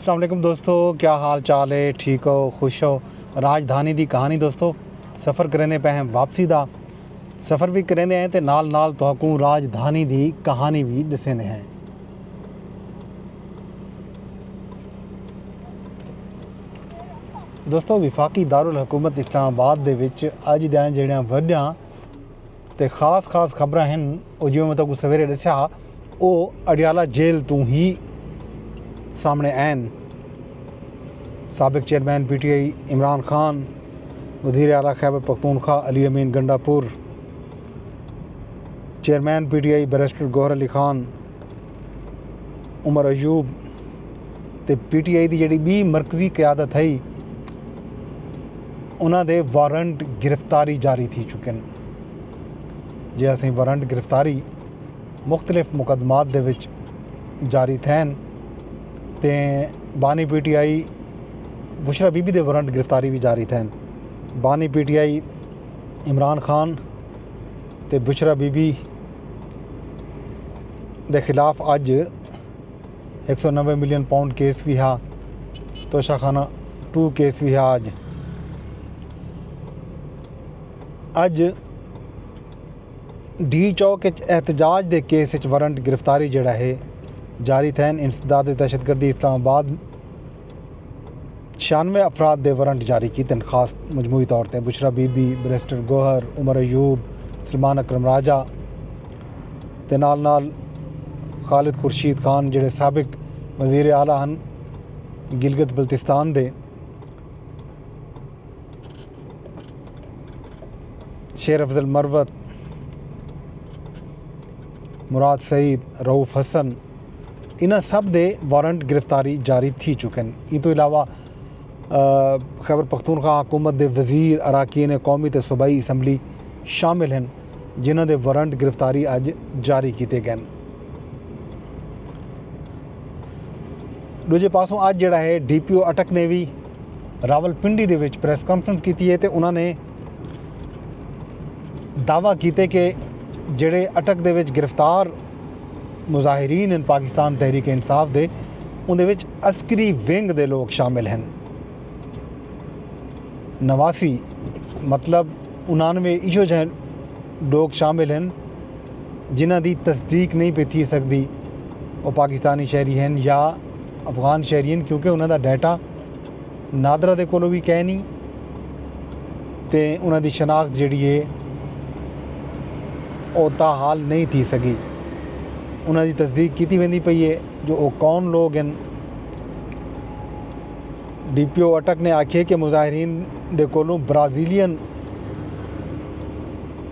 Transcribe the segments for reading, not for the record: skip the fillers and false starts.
अस्सलाम वालेकुम दोस्तों, क्या हाल चाल है? ठीक हो, खुश हो? राजधानी दी कहानी दोस्तों, सफ़र करेंदे पे हैं वापसी दा। सफ़र भी करेंदे हैं तो नाल नाल तुहाकू राजधानी दी कहानी भी दसेंदे हैं। दोस्तों, विफाकी दारुल हुकूमत इस्लामाबाद दे विच अज दियां ਜਿਹੜੀਆਂ ਵੱਡੀਆਂ ਤੇ खास खबरां हैं ਉਹ ਜਿਵੇਂ मैं तुहाकू सवेरे दस्या ਉਹ अडियाला जेल तो ही सामने आन। साबिक चेयरमैन PTI इमरान खान, वज़ीर आला Khyber Pakhtunkhwa Ali Amin Gandapur, chairman PTI barrister Gohar Ali Khan, Umar Ayub ते PTI की जी भी मरकजी क्यादत है उन्होंने वारंट गिरफ्तारी जारी थी चुके हैं। जे असी वारंट गिरफ्तारी मुख्तलिफ मुकदमात दे विच जारी थैन ते बानी PTI बुशरा बीबी दे वारंट गिरफ्तारी भी जारी थैन। बानी PTI इमरान खान ते बुशरा बीबी दे खिलाफ अज 190 मिलियन पाउंड केस भी हा, तोशाखाना 2 केस भी हा। अज डी चौक एहतजाज के केस वारंट गिरफ्तारी जड़ा है जारी थैन। इंसदाद दहशतगर्दी इस्लामाबाद 96 अफराद दे वारंट जारी किए खास मजमूई तौर पर। बुशरा बीबी, बैरिस्टर गौहर, उमर अयूब, सलमान अकरम राजा ते नाल खालिद खुर्शीद खान जिहड़े साबिक वज़ीर आला हन गिलगित बल्तिस्तान दे, शेर अफजल मरवत, मुराद सईद, रऊफ हसन, इन्ह सब दे वारंट गिरफ्तारी जारी थी चुके हैं। इन तो इलावा खैबर पख्तूनख्वा हुकूमत दे वज़ीर, अराकीन कौमी ते सूबाई असैम्बली शामिल हैं जिन्हों दे वारंट गिरफ्तारी अज जारी किए गए। दूजे पासों अज जिहड़ा है DPO अटक ने भी रावलपिंडी दे विच प्रैस कॉन्फ्रेंस की है तो उन्होंने दावा किए कि जिहड़े अटक दे विच गिरफ्तार मुजाहिरीन हैं पाकिस्तान तहरीक इंसाफ दे, उनदे विच अस्करी विंग दे लोग शामिल हैं। 89 मतलब 99 इहो जहे लोग शामिल हैं जिन्हां दी तस्दीक नहीं पे थी सकदी वो पाकिस्तानी शहरी हैं या अफगान शहरी हैं, क्योंकि उन्हां दा डाटा नादरा दे कोलों भी कै नहीं ते उन्हां दी शनाख्त जिहड़ी है वो ताहाल नहीं थी सकी। उन्हां दी तस्दीक की वेंदी पई है जो वो कौन लोग हैं। DPO अटक ने आखे कि मुजाहिरीन दे कोलों ब्राज़ीलियन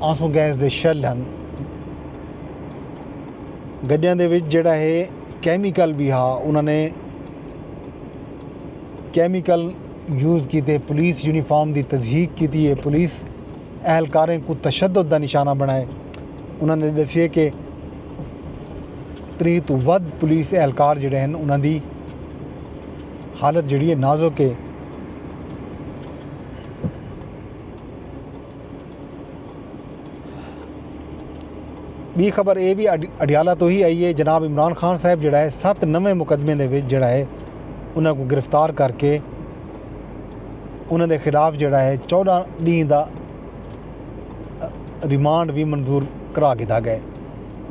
आंसू गैस दे शैल हैं। गड्डियां दे विच जिहड़ा है कैमिकल भी हा, उन्होंने कैमिकल यूज़ किए। पुलिस यूनीफॉर्म की तस्दीक की है, पुलिस एहलकारें को तशद्दुद का निशाना बनाए। उन्होंने दसिए कि 30 तो वध पुलिस एहलकार जिहड़े हैं उन्हां दी हालत जिहड़ी है नाजुक है। भी खबर ये भी अडियाला तो ही आई है। जनाब इमरान खान साहब जिहड़ा है 7 नवे मुकदमे दे विच जिहड़ा है उन्हां को गिरफ्तार करके उन्हां दे खिलाफ जिहड़ा है 14 दिन का रिमांड भी मंजूर करा दिता गया।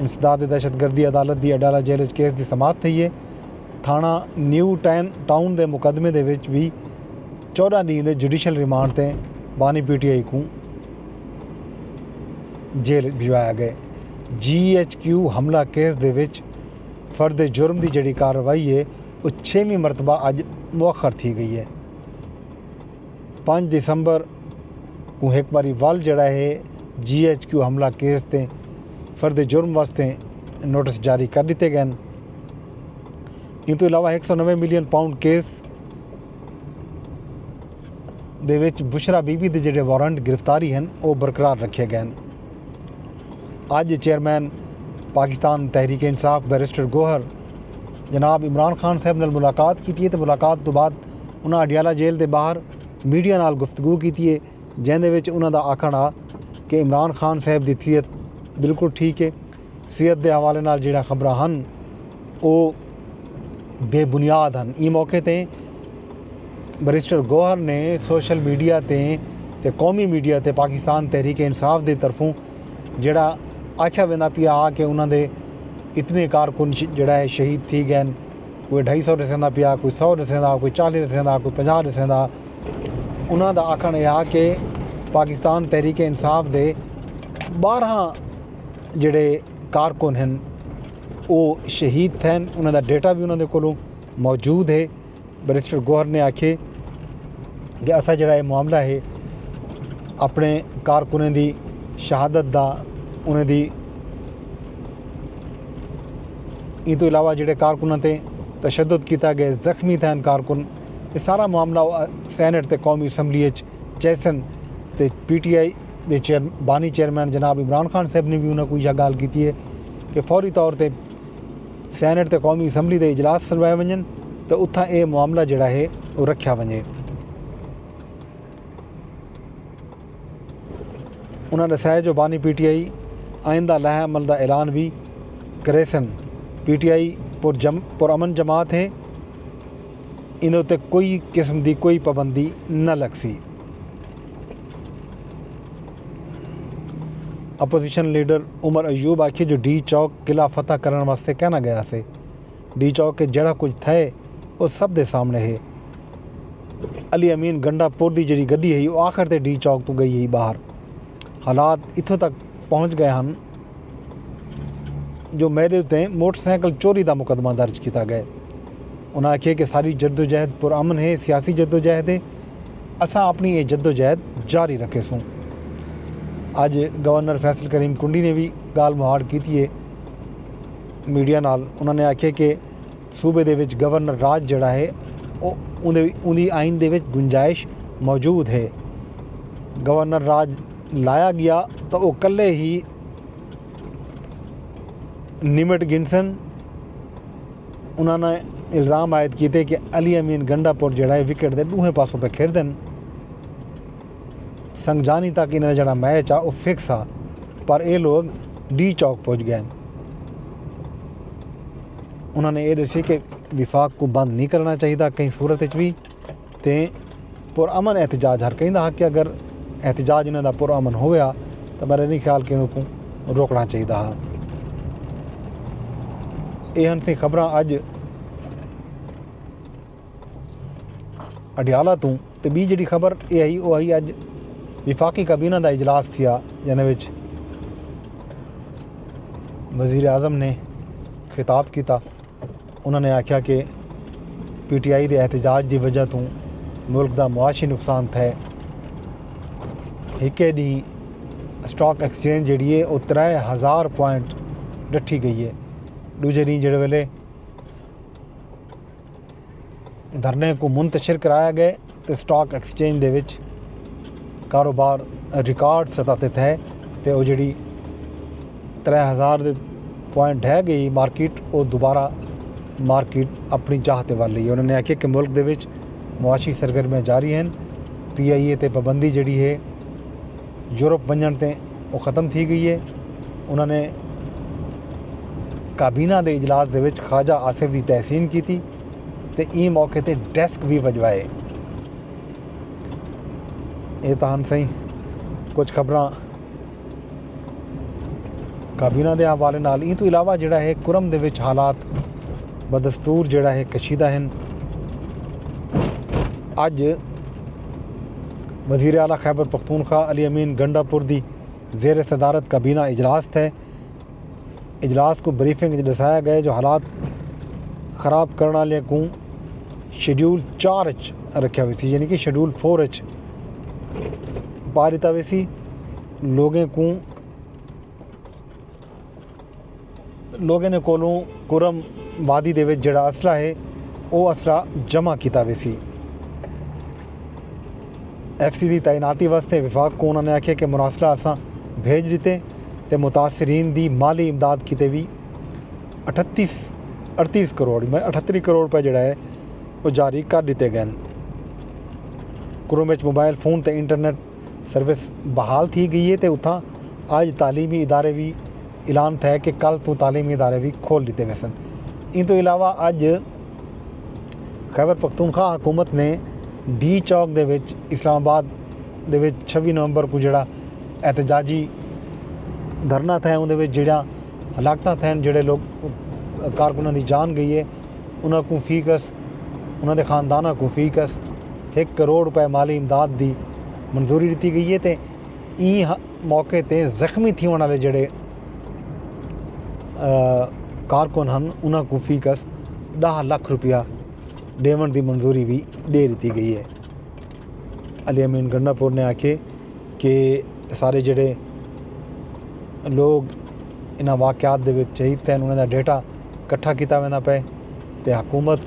इंसदाद दहशतगर्दी अदालत की अडियाला जेल केस की समाप्त थी है। थाना न्यू टाउन के मुकदमे दे विच भी 14 दिन के जुडिशल रिमांड से बानी PTI को जेल भिजवाया गया। GHQ हमला केस दे विच फर्द जुर्म की जी कार्रवाई है वो 6वीं मरतबा अज मुअखर थी गई है। 5 दिसंबर को एक बारी वल जड़ा है GHQ हमला केस ते फर्द जुर्म वास्ते नोटिस जारी कर दिते गए। इन तो इलावा 190 मिलियन पाउंड केस दे विच बुशरा बीबी के जिहड़े वारंट गिरफ्तारी हैं वो बरकरार रखे गए। अज चेयरमैन पाकिस्तान तहरीक इंसाफ बैरिस्टर गौहर जनाब इमरान खान साहब नाल मुलाकात की है। तो मुलाकात तो बाद उन्हें अडियाला जेल के बाहर मीडिया नाल गुफ्तगू की है, जिहदे विच उन्हां दा आखना कि इमरान खान साहब की सीहत बिल्कुल ठीक है। सेहत के हवाले नाल जिहड़ा खबरां हन वो बेबुनियाद हैं। इस मौके ते बैरिस्टर गौहर ने सोशल मीडिया ते कौमी मीडिया ते पाकिस्तान तहरीक इंसाफ की तरफों जड़ा आख्या वेंदा पिया कि उन्होंने इतने कारकुन जड़ा है शहीद थी गए, कोई 250 दसेंदा पिया, कोई 100 दसेंदा, कोई 40 दसेंदा, कोई 50 दसेंदा। उन्हों का आखना यह कि पाकिस्तान तहरीक इंसाफ के 12 जड़े कारकुन हैं वो शहीद थे। उन्होंने डेटा भी उन्होंने को मौजूद है। बैरिस्टर गौहर ने आखे कि असा जड़ा ये मामला है अपने कारकुनें की शहादत का, उन्हें दी इन तो इलावा जोड़े कारकुनों से तशद्दुद किया गया, जख्मी थे कारकुन, ये सारा मामला सैनेट ते कौमी असैम्बली चैसन ते PTI के बानी चेयरमैन जनाब इमरान खान साहब ने भी उन्हें कोई यह गाल की है कि फौरी तौर पर सैनेट ते कौमी असैम्बली के इजलास करवाए वजन तो उत्थां ये मामला जड़ा है वो रखा वजे। उन्होंने दसाया जो बानी PTI आइंदा लाहे अमल का ऐलान भी करे सन। PTI पुरअमन जमात है, इन उत्ते कोई किस्म की कोई पाबंदी न लग सी। अपोजिशन लीडर उमर अयूब आखिए जो D चौक किला फतह करने वास्ते कहना गया से, D चौक के जड़ा कुछ थे वो सब दे सामने है। अली अमीन गंडापुर की जी गड्डी है वो आखिर ते D चौक तो गई है बाहर। हालात इतों तक पहुँच गए हैं जो मेरे उत्ते मोटरसाइकिल चोरी का मुकदमा दर्ज किया गया। उन्हें आखिए कि सारी जद्दोजहद पुरअमन है, सियासी जद्दोजहद है, असा अपनी ये जद्दोजहद जारी रखे सूँ। अज गवर्नर फैसल करीम कुंडी ने भी गाल मुहाड़ की है मीडिया नाल। उन्होंने आखे कि सूबे दे विच गवर्नर राज जड़ा है उन्दी आइन दे विच गुंजाइश मौजूद है। गवर्नर राज लाया गया तो वो कल्ले ही निमट गिनसन। उन्होंने इल्ज़ाम आयद किए कि अली अमीन गंडापुर जड़ा है विकेट के दूहे पासों पर खेडन, संगजानी तक इन्हें जड़ा मैच आ वो फिक्स आ, पर ये लोग D चौक पहुँच गए। उन्होंने ये दसी कि विफाक को बंद नहीं करना चाहिए कहीं सूरत भी, तो पुरअमन एहतजाज हर कहीं हक कि अगर एहतजाज इन्हों का पुरअमन होया तो मेरा नहीं ख्याल कि को रोकना चाहिए। यह सी खबर अज अडियाला तो बी जी खबर ये आई वो आई अज विफाकी काबीना का इजलास थिया जिन्हें विच वज़ीर आज़म ने खिताब किया। उन्होंने आख्या कि PTI के एहतजाज की वजह तो मुल्क का मुआशी नुकसान थे। एक डी स्टॉक एक्सचेंज जी है वो 3000 पॉइंट डठी गई है। दूजे डी जिहड़े वेले धरने को मुंतशिर कराया गया तो स्टॉक एक्सचेंज दे विच कारोबार रिकॉर्ड सतह ते थे तो वो जी 3000 दे पॉइंट है गई मार्केट वो दोबारा मार्केट अपनी चाहते वाल रही है। उन्होंने आखिया कि मुल्क दे विच मुआशी सरगर्मियाँ जारी हैं। PIA ते पाबंदी जी है यूरोप वजन ते वो ख़त्म थी गई है। उन्होंने काबीना के इजलास दे विच ख्वाजा आसिफ की तहसीन की थी ते ई मौके ते डेस्क भी वजवाए। ये तो हैं सही कुछ खबरां काबीना के हवाले नाल। ई तो इलावा जिहड़ा है कुरम दे विच हालात बदस्तूर जिहड़ा है कशीदा हैं। अज वज़ीर आला खैबर पख्तूनख्वा अली अमीन गंडापुर की ज़ेर सदारत काबीना इजलास थे। इजलास को ब्रीफिंग दसाया गया जो हालात ख़राब करने वाले को शेड्यूल 4 रखा हुई सी, यानी कि शेड्यूल 4 पा दिता हुई सी। लोगों ने कोलों कुरम वादी दे विच जिहड़ा असला है वो असला जमा किया हुई सी। FC की तैनाती वास्ते विफाक को उन्होंने आख्या कि मुरासला असा भेज दिते तो मुतासरीन की माली इमदाद किते भी 38 करोड़ 38 करोड़ रुपये जोड़ा है वो जारी कर दिते गए। कुरम में मोबाइल फोन तो इंटरनेट सर्विस बहाल थी गई है तो उतना अज तालीमी इदारे भी ऐलान थे कि कल तो तालीमी इदारे भी खोल दिते गए सन। इन तो इलावा अज ਖੈਬਰ ਪਖਤੂਨਖਵਾ ਹਕੂਮਤ ਨੇ ਡੀ ਚੌਕ ਦੇ ਵਿੱਚ ਇਸਲਾਮਾਬਾਦ ਦੇ ਵਿੱਚ 26 ਨਵੰਬਰ ਨੂੰ ਜਿਹੜਾ एहतजाजी धरना थे उन्हें जड़ा हलाकत थे जोड़े लोग कारकुनां की जान गई है उन्होंने को फीकस उन्होंने खानदाना को फीकस 1 करोड़ रुपए माली इमदाद की मंजूरी दी गई है तो ई मौके पर जख्मी थी वाले जोड़े कारकुन हैं उन्होंने को फीकस 10 लाख रुपया देवन की मंजूरी भी दे दी गई है। अली अमीन गंडापुर ने आखे कि सारे जोड़े लोग इन्होंने वाक़यात शहीद थे उन्होंने डेटा इकट्ठा किया वेंदा पे तो हुकूमत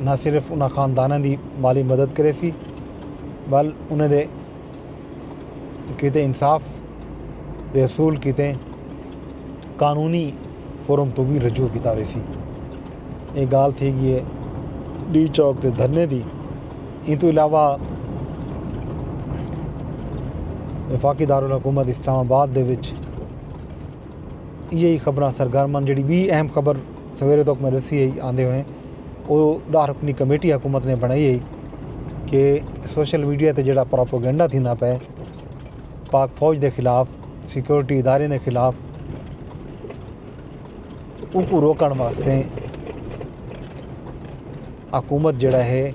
न सिर्फ उन्होंने खानदानों की माली मदद करे सी बल उन्हें किते इंसाफ के असूल किते कानूनी फोरम तो भी रजू किया वे सी। ये गाल थी गई है डी चौक के धरने की। इन तो इलावा वफाकी दारुल हुकूमत इस्लामाबाद दे विच यही खबर सरगर्मन जी भी अहम खबर सवेरे तक मैं दसी है आंदे हुए वो डार अपनी कमेटी हुकूमत ने बनाई है कि सोशल मीडिया ते जड़ा प्रोपोगेंडा थींदा पे पाक फौज के खिलाफ सिक्योरिटी इदारे के खिलाफ उनको रोकण वास्ते हुकूमत जड़ा है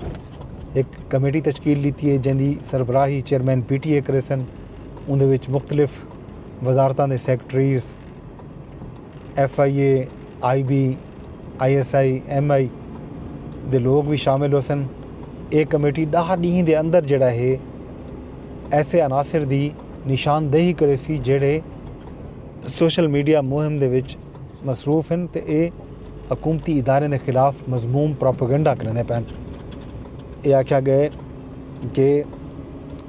एक कमेटी तश्कील लीती है जिंदी सरबराही चेयरमैन PTA करे सन। उनदे विच मुख्तलिफ वजारतां दे सैकटरीज FIA IB ISI MI दे लोग भी शामिल हो सन। एक कमेटी 10 दिन के अंदर जड़ा है ऐसे अनासर की निशानदेही करे सी जेड़े सोशल मीडिया मुहिम दे विच मसरूफ हैं तो ये हुकूमती इदारे के खिलाफ मजमूम प्रोपोगेंडा करने पैन। ये आख्या गया कि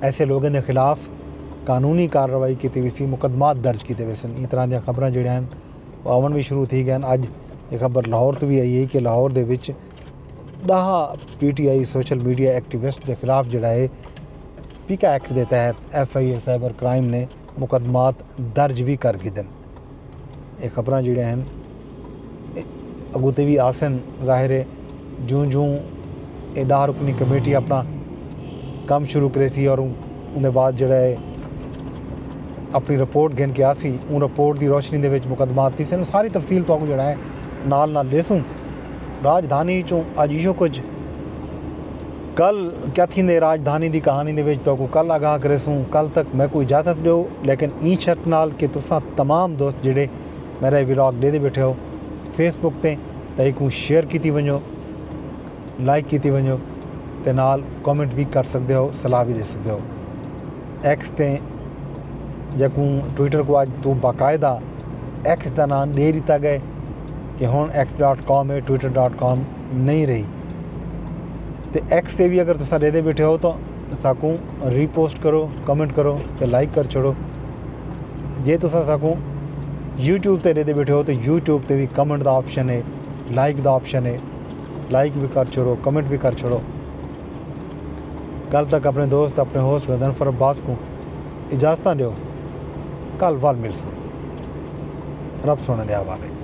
ऐसे लोगों के खिलाफ कानूनी कार्रवाई की हुई सी मुकदमात दर्ज किए हुए सन। इस तरह दी खबर जोड़ियां हैं वो आवन भी शुरू थी गए। अज ये खबर लाहौर तो भी आई है कि लाहौर दे विच 10 PTI सोशल मीडिया एक्टिविस्ट के खिलाफ जोड़ा है PICA एक्ट के तहत FIA साइबर क्राइम ने मुकदमात दर्ज भी कर गिदन। ये खबर जोड़ियां हैं अगू तो भी आसन जाहिर है जूं जूं ये 10 रुकनी कमेटी अपना काम शुरू करे सी और उनके बाद जोड़ा है अपनी रिपोर्ट गिन के आसी उन रिपोर्ट की रोशनी दे विच मुकदमात थी सन। सारी तफसील तो जोड़ा है नाल नाल लेसूँ। राजधानी चों अज इहो कुछ कल क्या थी राजधानी की कहानी दे विच तो कल आगाह करेसूँ। कल तक मैं कोई इजाज़त दो लेकिन ई शर्त नाल कि तुसां तमाम दोस्त जिहड़े मेरा व्लॉग दे बैठे हो फेसबुक ते तईकू शेयर की वजो लाइक की वजो ते नाल कमेंट भी कर सकते हो सलाह भी दे सकते हो। एक्स ते जकू ट्विटर को अज तो बाकायदा एक्स का नाम दे दिता गया कि हुण x.com है twitter.com नहीं रही। तो एक्स से भी अगर तुसा दे बैठे हो तो साकू रीपोस्ट करो कमेंट करो तो लाइक कर छोड़ो। जे तुसा साकू यूट्यूब ते दे बैठे हो तो यूट्यूब ते भी कमेंट का ऑप्शन है लाइक का ऑप्शन है लाइक भी कर छोड़ो कमेंट भी कर छोड़ो। कल तक अपने दोस्त अपने होस्ट गदनफर अब्बास को इजाज़त दो। कल वाल मिलसूँ रब सोने दे हवाले।